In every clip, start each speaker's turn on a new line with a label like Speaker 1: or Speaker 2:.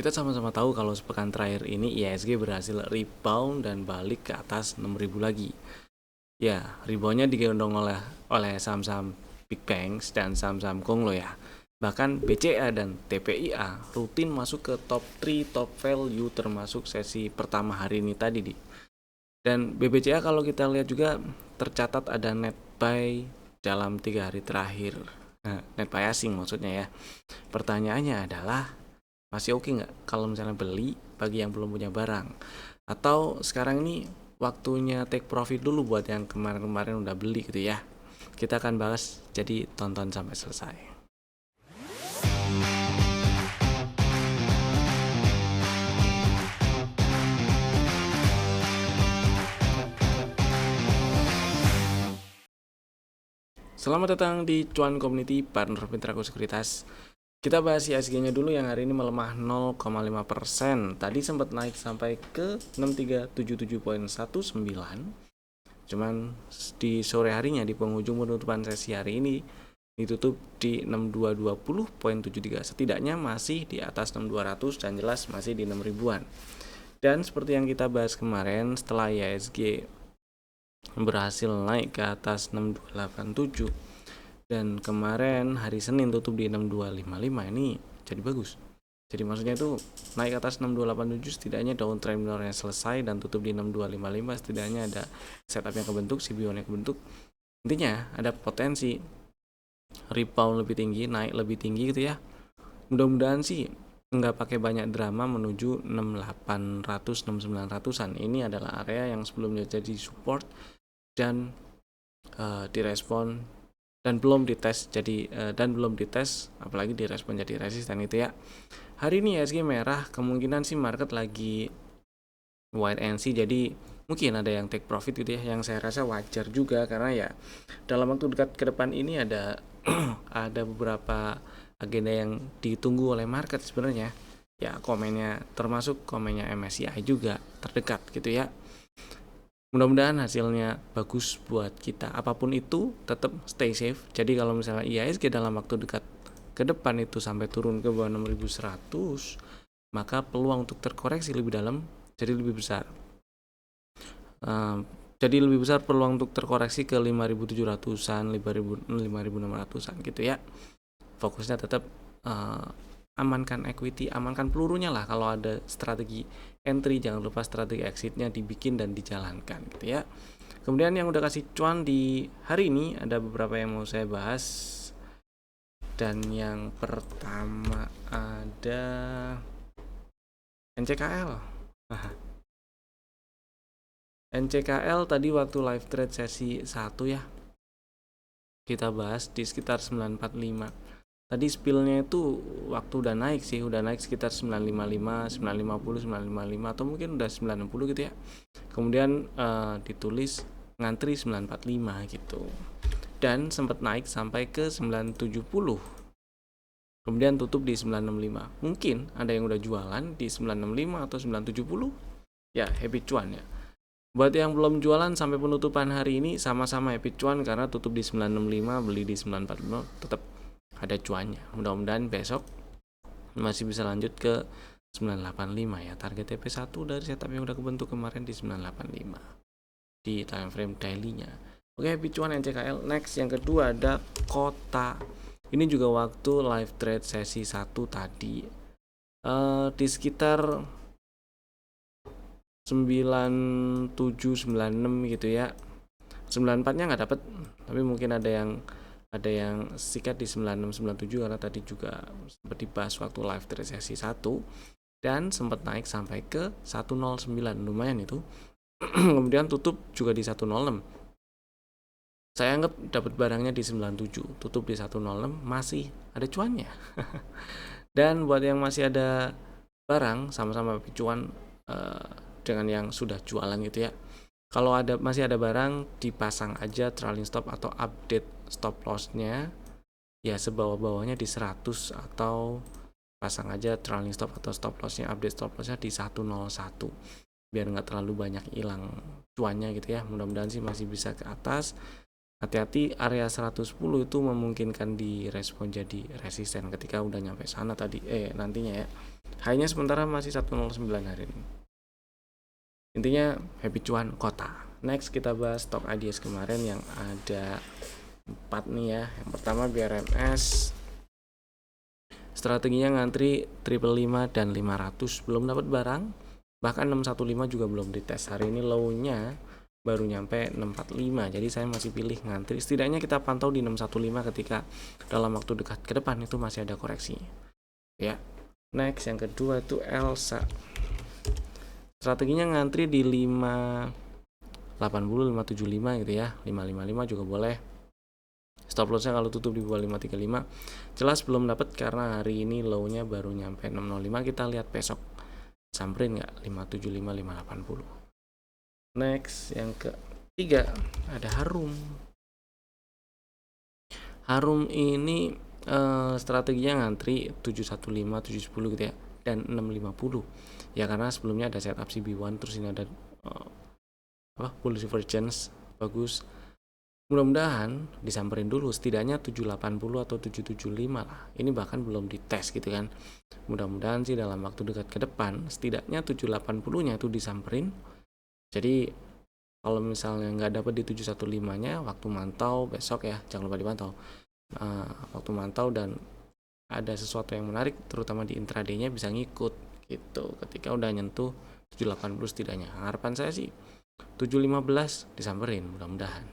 Speaker 1: Kita sama-sama tahu kalau sepekan terakhir ini IHSG berhasil rebound dan balik ke atas 6.000 lagi. Ya, reboundnya digendong oleh saham-saham Big Banks dan saham-saham Konglo ya. Bahkan BCA dan TPIA rutin masuk ke top 3 top value termasuk sesi pertama hari ini tadi di. Dan BBCA kalau kita lihat juga tercatat ada net buy dalam 3 hari terakhir. Nah, net buy asing maksudnya ya. Pertanyaannya adalah masih oke nggak kalau misalnya beli bagi yang belum punya barang? Atau sekarang ini waktunya take profit dulu buat yang kemarin-kemarin udah beli gitu ya. Kita akan bahas, jadi tonton sampai selesai. Selamat datang di Cuan Community Partner Pintraku Sekuritas. Kita bahas IHSG-nya dulu yang hari ini melemah 0,5%. Tadi sempat naik sampai ke 6377,19. Cuman di sore harinya di penghujung penutupan sesi hari ini ditutup di 6220.73. Setidaknya masih di atas 6200 dan jelas masih di 6000-an. Dan seperti yang kita bahas kemarin, setelah IHSG berhasil naik ke atas 6287 dan kemarin hari Senin tutup di 6255, ini jadi bagus. Jadi maksudnya itu naik ke atas 6287 setidaknya downtrend minornya selesai dan tutup di 6255, setidaknya ada setup yang kebentuk, CBON yang kebentuk. Intinya ada potensi rebound lebih tinggi, naik lebih tinggi gitu ya. Mudah-mudahan sih nggak pakai banyak drama menuju 6800 6900-an. Ini adalah area yang sebelumnya jadi support dan direspon dan belum dites apalagi direspon jadi resisten itu ya. Hari ini IHSG merah, kemungkinan sih market lagi wait and see, jadi mungkin ada yang take profit gitu ya, yang saya rasa wajar juga karena ya dalam waktu dekat ke depan ini ada ada beberapa agenda yang ditunggu oleh market sebenarnya ya, komennya termasuk komennya MSCI juga terdekat gitu ya. Mudah-mudahan hasilnya bagus buat kita. Apapun itu tetap stay safe. Jadi kalau misalnya IHSG dalam waktu dekat ke depan itu sampai turun ke bawah 6100, maka peluang untuk terkoreksi lebih dalam jadi lebih besar. Jadi lebih besar peluang untuk terkoreksi ke 5700-an, 5600-an gitu ya. Fokusnya tetap amankan equity, amankan pelurunya lah. Kalau ada strategi entry, jangan lupa strategi exitnya dibikin dan dijalankan gitu ya. Kemudian yang udah kasih cuan di hari ini ada beberapa yang mau saya bahas. Dan yang pertama ada NCKL. NCKL tadi waktu live trade sesi 1 ya, kita bahas di sekitar 945. Tadi spillnya itu waktu udah naik sekitar 955, 950, 955 atau mungkin udah 960 gitu ya. Kemudian ditulis ngantri 945 gitu. Dan sempat naik sampai ke 970. Kemudian tutup di 965. Mungkin ada yang udah jualan di 965 atau 970. Ya, happy cuan ya. Buat yang belum jualan sampai penutupan hari ini sama-sama happy cuan karena tutup di 965, beli di 945, tetap ada cuannya. Mudah-mudahan besok masih bisa lanjut ke 985 ya. Target TP1 dari setup yang udah kebentuk kemarin di 985 di time frame daily-nya. Oke, happy cuan NCKL. Next yang kedua ada Kota. Ini juga waktu live trade sesi 1 tadi di sekitar 9796 gitu ya. 94-nya nggak dapet, tapi mungkin ada yang sikat di 9697 karena tadi juga sempat dibahas waktu live trade sesi 1 dan sempat naik sampai ke 109, lumayan itu. Kemudian tutup juga di 106. Saya anggap dapat barangnya di 97, tutup di 106, masih ada cuannya. Dan buat yang masih ada barang sama-sama cuan dengan yang sudah jualan gitu ya. Kalau masih ada barang, dipasang aja trailing stop atau update stop loss-nya ya sebawah-bawahnya di 100, atau pasang aja trailing stop atau stop loss-nya, update stop loss-nya di 101 biar nggak terlalu banyak hilang cuannya gitu ya. Mudah-mudahan sih masih bisa ke atas. Hati-hati area 110 itu memungkinkan direspon jadi resisten ketika udah nyampe sana tadi nantinya ya. High-nya sementara masih 109 hari ini. Intinya happy cuan kota. Next kita bahas stock IDS kemarin yang ada 4 nih ya. Yang pertama BRMS. Strateginya ngantri 555 dan 500 belum dapat barang. Bahkan 615 juga belum dites. Hari ini low-nya baru nyampe 645, jadi saya masih pilih ngantri. Setidaknya kita pantau di 615 ketika dalam waktu dekat ke depan itu masih ada koreksi ya. Next yang kedua itu Elsa. Strateginya ngantri di 580, 575 gitu ya. 555 juga boleh. Stop lossnya kalau tutup di bawah 535 jelas belum dapat karena hari ini low-nya baru nyampe 605. Kita lihat besok samperin nggak 575, 580. Next yang ketiga ada Harum. Harum ini strateginya ngantri 715, 710 gitu ya, dan 650 ya, karena sebelumnya ada setup CB1 terus ini ada bullish divergence bagus. Mudah-mudahan disamperin dulu setidaknya 780 atau 775 lah. Ini bahkan belum dites gitu kan. Mudah-mudahan sih dalam waktu dekat ke depan setidaknya 780 nya itu disamperin. Jadi kalau misalnya nggak dapat di 715-nya, waktu mantau besok ya, jangan lupa dipantau. Waktu mantau dan ada sesuatu yang menarik, terutama di intraday-nya bisa ngikut gitu. Ketika udah nyentuh 780 setidaknya. Harapan saya sih 715 disamperin mudah-mudahan.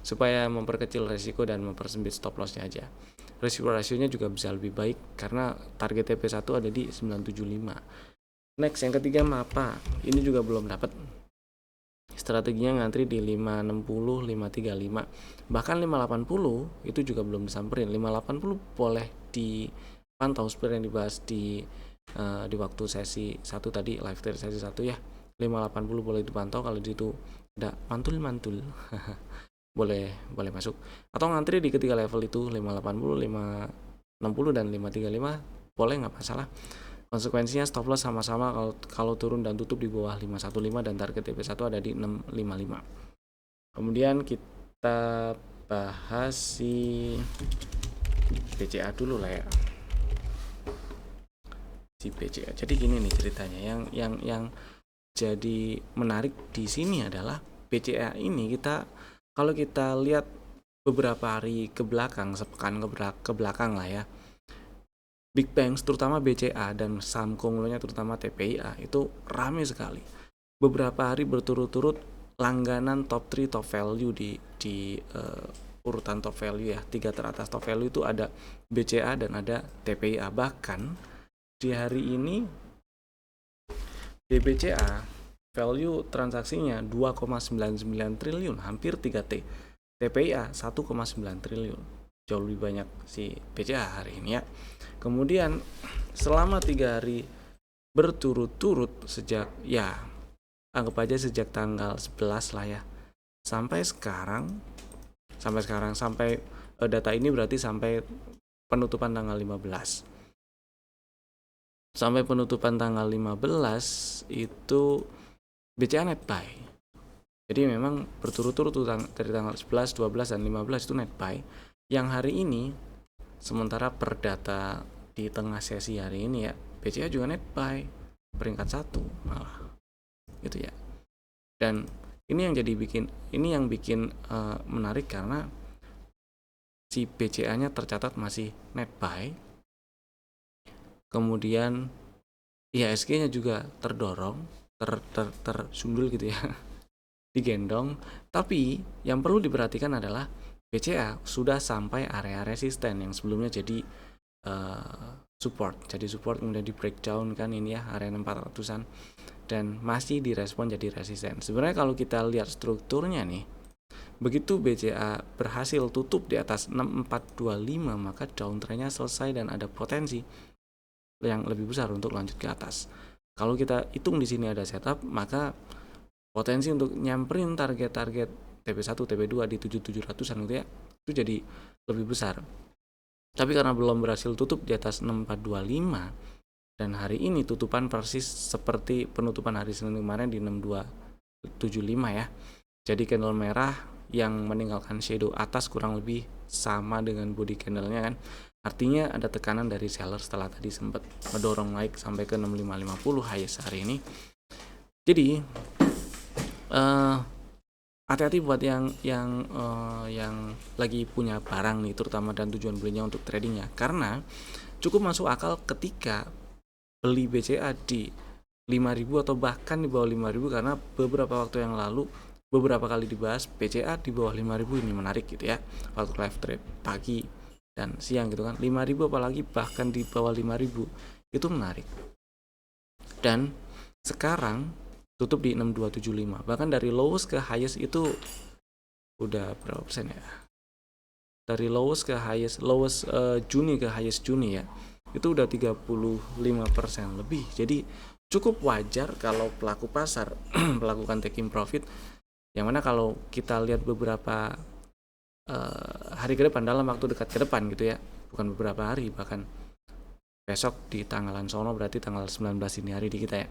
Speaker 1: Supaya memperkecil resiko dan mempersempit stop loss-nya aja. Resiko rasionya juga bisa lebih baik karena target TP1 ada di 975. Next yang ketiga MAPA. Ini juga belum dapat. Strateginya ngantri di 560, 535, bahkan 580 itu juga belum disamperin. 580 boleh dipantau seperti yang dibahas di waktu sesi 1 tadi, live trade sesi 1 ya. 580 boleh dipantau, kalau di itu ada mantul boleh masuk atau ngantri di ketiga level itu 580, 560 dan 535 boleh, nggak masalah. Konsekuensinya stop loss sama-sama kalau turun dan tutup di bawah 515 dan target TP1 ada di 655. Kemudian kita bahas si BCA dulu lah ya. Si BCA. Jadi gini nih ceritanya, yang jadi menarik di sini adalah BCA ini kalau kita lihat beberapa hari ke belakang, sepekan ke belakang lah ya. Big Banks terutama BCA dan saham konglonya terutama TPIA itu rame sekali. Beberapa hari berturut-turut langganan top 3 top value di urutan top value ya. 3 teratas top value itu ada BCA dan ada TPIA. Bahkan di hari ini di BCA value transaksinya 2,99 triliun, hampir 3T. TPIA 1,9 triliun. Jauh lebih banyak si BCA hari ini ya. Kemudian selama 3 hari berturut-turut sejak ya anggap aja sejak tanggal 11 lah ya, sampai data ini berarti sampai penutupan tanggal 15. Sampai penutupan tanggal 15 itu BCA net buy. Jadi memang berturut-turut dari tanggal 11, 12 dan 15 itu net buy. Yang hari ini sementara per data di tengah sesi hari ini ya, BCA juga net buy peringkat 1 malah gitu ya. Dan ini yang bikin menarik karena si BCA-nya tercatat masih net buy. Kemudian IHSG-nya juga terdorong, tersundul gitu ya, digendong. Tapi yang perlu diperhatikan adalah BCA sudah sampai area resisten yang sebelumnya jadi support. Jadi support kemudian di breakdown kan ini ya, area 400-an dan masih direspon jadi resisten. Sebenarnya kalau kita lihat strukturnya nih, begitu BCA berhasil tutup di atas 6425 maka downtrendnya selesai dan ada potensi yang lebih besar untuk lanjut ke atas. Kalau kita hitung di sini ada setup, maka potensi untuk nyamperin target-target TP1, TP2 di 7700-an gitu ya, itu jadi lebih besar. Tapi karena belum berhasil tutup di atas 6425 dan hari ini tutupan persis seperti penutupan hari Senin kemarin di 6275 ya. Jadi candle merah yang meninggalkan shadow atas kurang lebih sama dengan body candlenya kan. Artinya ada tekanan dari seller setelah tadi sempat mendorong naik sampai ke 6550 highest hari ini. Jadi hati-hati buat yang lagi punya barang nih, terutama dan tujuan belinya untuk tradingnya, karena cukup masuk akal ketika beli BCA di 5.000 atau bahkan di bawah 5.000, karena beberapa waktu yang lalu beberapa kali dibahas BCA di bawah 5.000 ini menarik gitu ya, waktu live trade pagi dan siang gitu kan. 5.000 apalagi bahkan di bawah 5.000 itu menarik. Dan sekarang tutup di 6275, bahkan dari lowest ke highest itu udah berapa persen ya, dari lowest ke highest, Juni ke highest Juni ya, itu udah 35% lebih. Jadi cukup wajar kalau pelaku pasar melakukan taking profit, yang mana kalau kita lihat beberapa hari ke depan, dalam waktu dekat ke depan gitu ya, bukan beberapa hari, bahkan besok di tanggalan sono, berarti tanggal 19 ini hari di kita ya,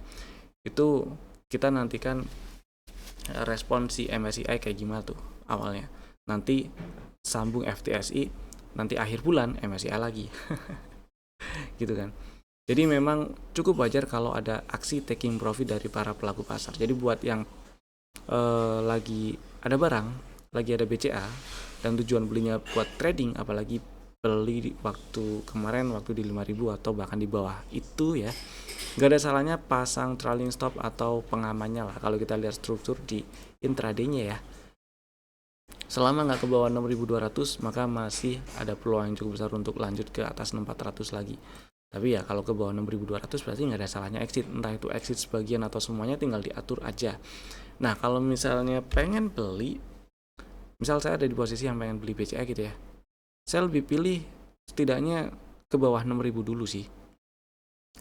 Speaker 1: itu kita nantikan respon si MSCI kayak gimana tuh awalnya, nanti sambung FTSI, nanti akhir bulan MSCI lagi gitu kan. Jadi memang cukup wajar kalau ada aksi taking profit dari para pelaku pasar. Jadi buat yang lagi ada barang, lagi ada BCA dan tujuan belinya buat trading, apalagi beli waktu kemarin waktu di 5.000 atau bahkan di bawah itu ya, nggak ada salahnya pasang trailing stop atau pengamannya lah kalau kita lihat struktur di intraday-nya ya. Selama nggak ke bawah 6.200 maka masih ada peluang yang cukup besar untuk lanjut ke atas 6.400 lagi. Tapi ya kalau ke bawah 6.200 berarti nggak ada salahnya exit, entah itu exit sebagian atau semuanya tinggal diatur aja. Nah kalau misalnya pengen beli, misal saya ada di posisi yang pengen beli BCA gitu ya, saya lebih pilih setidaknya ke bawah 6.000 dulu sih,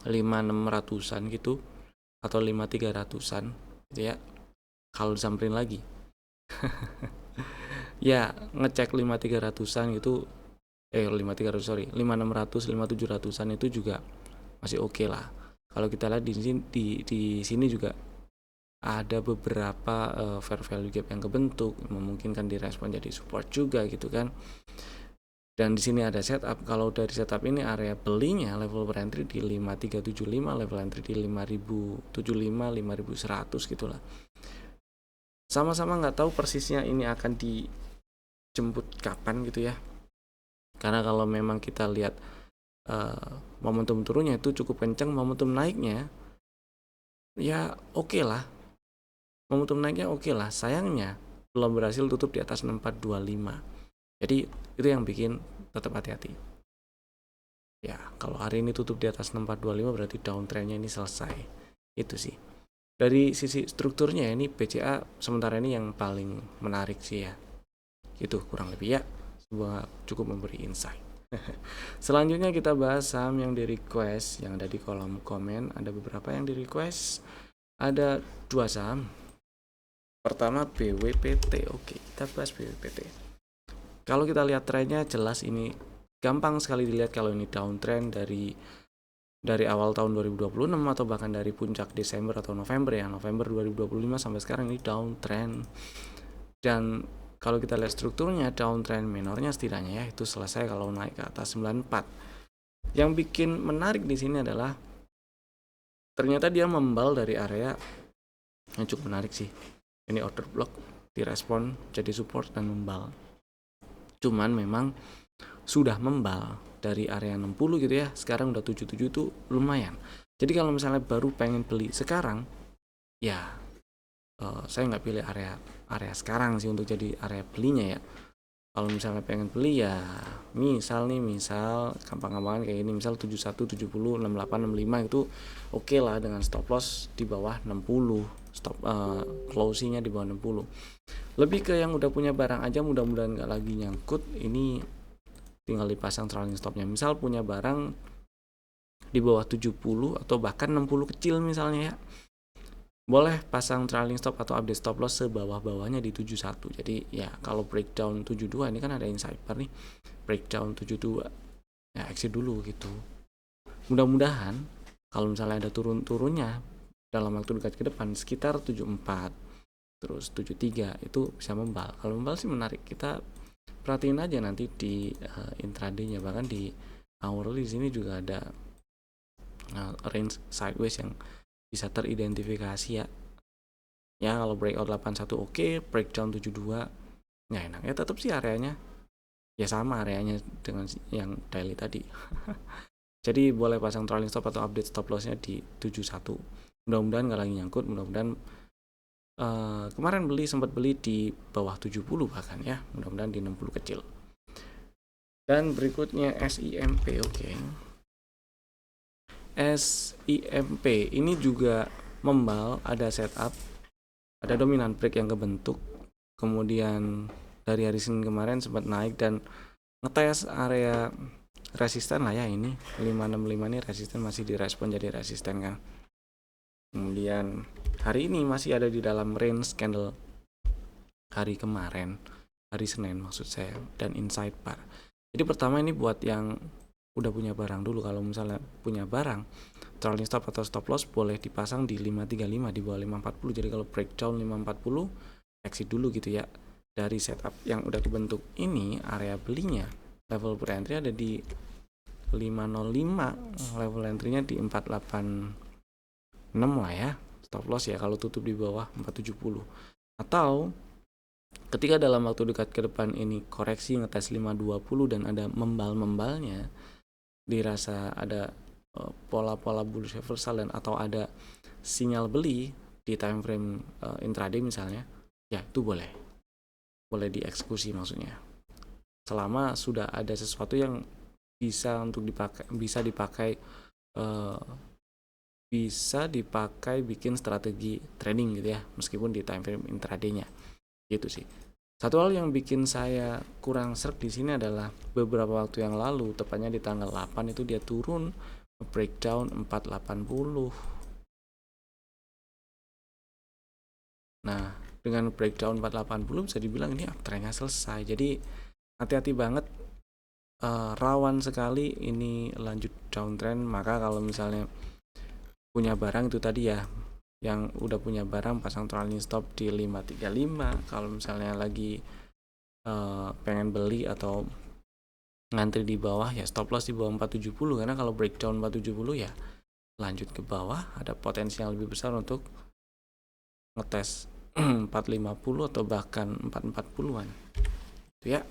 Speaker 1: 5.600an gitu atau 5.300an gitu ya, kalau disamperin lagi ya ngecek 5.300an gitu, 5.600 5.700an itu juga masih oke lah. Kalau kita lihat di sini juga ada beberapa fair value gap yang kebentuk, memungkinkan direspon jadi support juga gitu kan. Dan di sini ada setup. Kalau dari setup ini area belinya level entry di 5375, level entry di 5075, 5100 gitulah. Sama-sama nggak tahu persisnya ini akan dijemput kapan gitu ya. Karena kalau memang kita lihat momentum turunnya itu cukup kencang, momentum naiknya ya oke lah. Momentum naiknya oke lah. Sayangnya belum berhasil tutup di atas 6425. Jadi itu yang bikin tetap hati-hati. Ya, kalau hari ini tutup di atas 6425 berarti downtrendnya ini selesai. Itu sih. Dari sisi strukturnya ini BCA sementara ini yang paling menarik sih ya. Itu kurang lebih ya. Sebuah cukup memberi insight. Selanjutnya kita bahas saham yang di request, yang ada di kolom komen. Ada beberapa yang di request. Ada 2 saham. Pertama BWPT. Oke, kita bahas BWPT. Kalau kita lihat trennya jelas ini gampang sekali dilihat kalau ini downtrend dari awal tahun 2026 atau bahkan dari puncak Desember atau November ya, November 2025 sampai sekarang ini downtrend. Dan kalau kita lihat strukturnya downtrend minornya setidaknya ya itu selesai kalau naik ke atas 94. Yang bikin menarik di sini adalah ternyata dia membal dari area yang cukup menarik sih. Ini order block direspon jadi support dan membal. Cuman memang sudah membal dari area 60 gitu ya, sekarang udah 77 itu lumayan. Jadi kalau misalnya baru pengen beli sekarang ya saya nggak pilih area sekarang sih untuk jadi area belinya ya. Kalau misalnya pengen beli ya misal gampang-gampangan kayak ini, misal 71, 70, 68, 65 itu oke lah dengan stop loss di bawah 60, stop closingnya di bawah 60. Lebih ke yang udah punya barang aja, mudah-mudahan nggak lagi nyangkut, ini tinggal dipasang trailing stopnya. Misal punya barang di bawah 70 atau bahkan 60 kecil misalnya ya, boleh pasang trailing stop atau update stop loss sebawah-bawahnya di 71. Jadi ya kalau breakdown 72 ini kan ada insider nih, breakdown 72 ya exit dulu gitu. Mudah-mudahan kalau misalnya ada turun-turunnya dalam waktu dekat ke depan sekitar 74 terus 73 itu bisa membal. Kalau membal sih menarik, kita perhatiin aja nanti di intraday-nya. Bahkan di hourly sini juga ada range sideways yang bisa teridentifikasi ya. Ya kalau breakout 81 oke, breakdown 72 nggak enak ya, tetap sih areanya ya sama areanya dengan yang daily tadi. Jadi boleh pasang trailing stop atau update stop lossnya di 71. Mudah-mudahan nggak lagi nyangkut, mudah-mudahan kemarin sempat beli di bawah 70 bahkan ya, mudah-mudahan di 60 kecil. Dan berikutnya SIMP. Oke. SIMP ini juga membal, ada setup, ada dominant break yang kebentuk, kemudian dari hari Senin kemarin sempat naik dan ngetes area resisten lah ya, ini 565 ini resisten, masih direspon jadi resisten kan. Kemudian hari ini masih ada di dalam range candle hari kemarin, hari Senin maksud saya, dan inside bar. Jadi pertama ini buat yang udah punya barang dulu. Kalau misalnya punya barang, trailing stop atau stop loss boleh dipasang di 535 di bawah 540. Jadi kalau breakdown 540 exit dulu gitu ya. Dari setup yang udah kebentuk ini, area belinya level per-entry ada di 505, level entry-nya di 486 lah ya. Stop loss ya kalau tutup di bawah 470. Atau ketika dalam waktu dekat ke depan ini koreksi ngetes 520 dan ada membal-membalnya, dirasa ada pola-pola bullish reversal dan atau ada sinyal beli di time frame intraday misalnya, ya itu boleh dieksekusi maksudnya. Selama sudah ada sesuatu yang bisa dipakai bikin strategi trading gitu ya, meskipun di time frame intraday-nya. Gitu sih. Satu hal yang bikin saya kurang sreg di sini adalah beberapa waktu yang lalu, tepatnya di tanggal 8 itu dia turun breakdown 480. Nah, dengan breakdown 480 bisa dibilang ini uptrendnya selesai. Jadi hati-hati banget, rawan sekali ini lanjut downtrend. Maka kalau misalnya punya barang itu tadi ya, yang udah punya barang pasang trailing stop di 535. Kalau misalnya lagi pengen beli atau ngantri di bawah ya stop loss di bawah 470, karena kalau breakdown 470 ya lanjut ke bawah ada potensi yang lebih besar untuk ngetes 450 atau bahkan 440-an. Itu ya.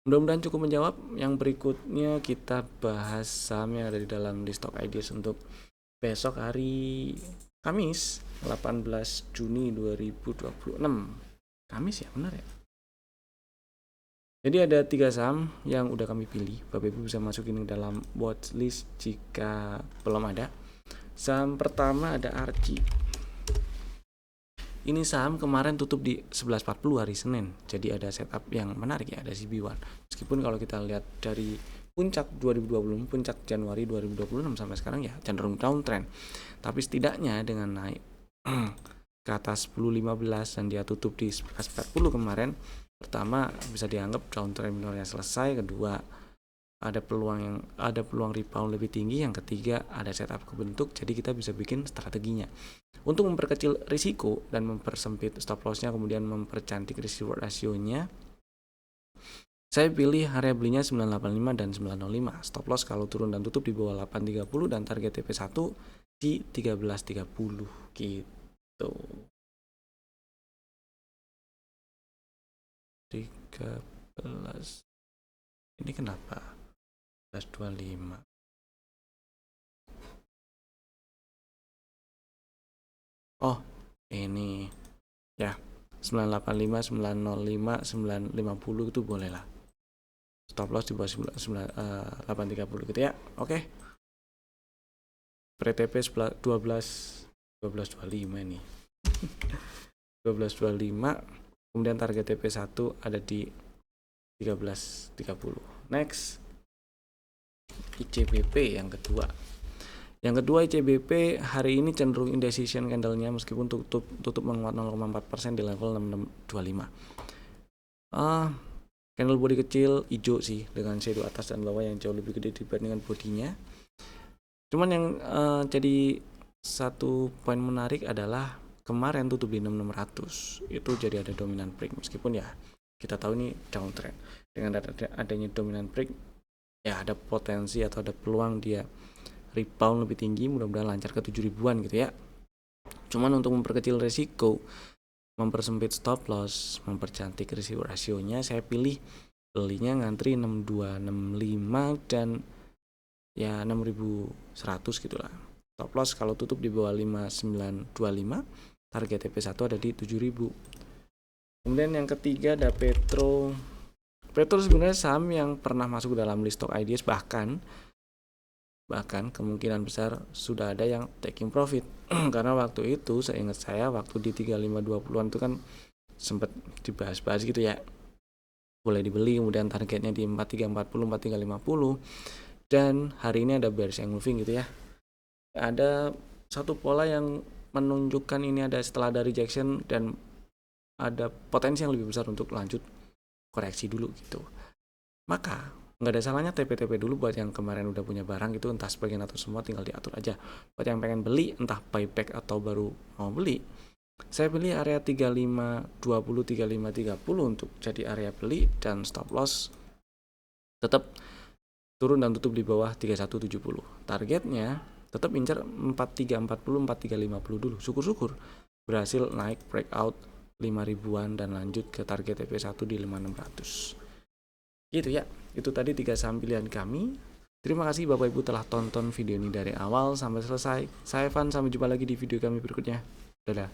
Speaker 1: Mudah-mudahan cukup menjawab. Yang berikutnya kita bahas saham yang ada di dalam list stock ideas untuk besok hari Kamis 18 Juni 2026. Kamis ya, benar ya. Jadi ada 3 saham yang udah kami pilih. Bapak Ibu bisa masukin ke dalam watchlist jika belum ada. Saham pertama ada Archie. Ini saham kemarin tutup di 11.40 hari Senin. Jadi ada setup yang menarik ya, ada CB1. Meskipun kalau kita lihat dari puncak 2020, puncak Januari 2026 sampai sekarang ya cenderung downtrend. Tapi setidaknya dengan naik ke atas 10.15 dan dia tutup di 11.40 kemarin, pertama bisa dianggap downtrend minornya selesai, kedua ada peluang rebound lebih tinggi, yang ketiga ada setup kebentuk, jadi kita bisa bikin strateginya untuk memperkecil risiko dan mempersempit stop lossnya, kemudian mempercantik risk reward rasionya. Saya pilih area belinya 985 dan 905. Stop loss kalau turun dan tutup di bawah 830 dan target TP1 di 1330 gitu. 13. Ini kenapa 1325? Oh, ini ya 985, 905, 950 itu boleh lah. Stop loss di bawah 830 gitu ya. Oke. Pre-TP 1225 nih. 1225. Kemudian target TP1 ada di 1330. Next, ICBP yang kedua. Yang kedua ICBP hari ini cenderung indecision candle-nya meskipun tutup menguat 0,4% di level 6625. Candle body kecil hijau sih dengan shadow atas dan bawah yang jauh lebih gede dibandingkan bodinya. Cuman yang jadi satu poin menarik adalah kemarin tutup di 6600 itu jadi ada dominan break, meskipun ya kita tahu ini downtrend. Dengan adanya dominan break ya ada potensi atau ada peluang dia rebound lebih tinggi, mudah-mudahan lancar ke 7000-an gitu ya. Cuman untuk memperkecil resiko, mempersempit stop loss, mempercantik risiko rasionya, saya pilih belinya ngantri 6265 dan ya 6100 gitulah. Stop loss kalau tutup di bawah 5925, target TP1 ada di 7000. Kemudian yang ketiga ada Petro. Petro sebenarnya saham yang pernah masuk dalam list stock ideas, bahkan kemungkinan besar sudah ada yang taking profit. Karena waktu itu seingat saya waktu di 3520-an itu kan sempat dibahas-bahas gitu ya, boleh dibeli, kemudian targetnya di 4340, 4350, dan hari ini ada bearish engulfing gitu ya. Ada satu pola yang menunjukkan ini ada setelah ada rejection dan ada potensi yang lebih besar untuk lanjut koreksi dulu gitu. Maka nggak ada salahnya TP-TP dulu buat yang kemarin udah punya barang gitu, entah sebagian atau semua tinggal diatur aja. Buat yang pengen beli, entah buyback atau baru mau beli, saya pilih area 3520, 3530 untuk jadi area beli, dan stop loss tetap turun dan tutup di bawah 3170. Targetnya tetap incar 4340, 4350 dulu. Syukur-syukur berhasil naik breakout 5000-an dan lanjut ke target TP1 di 5600. Gitu ya, itu tadi 3 saham pilihan kami. Terima kasih Bapak Ibu telah tonton video ini dari awal sampai selesai. Saya Evan, sampai jumpa lagi di video kami berikutnya. Dadah.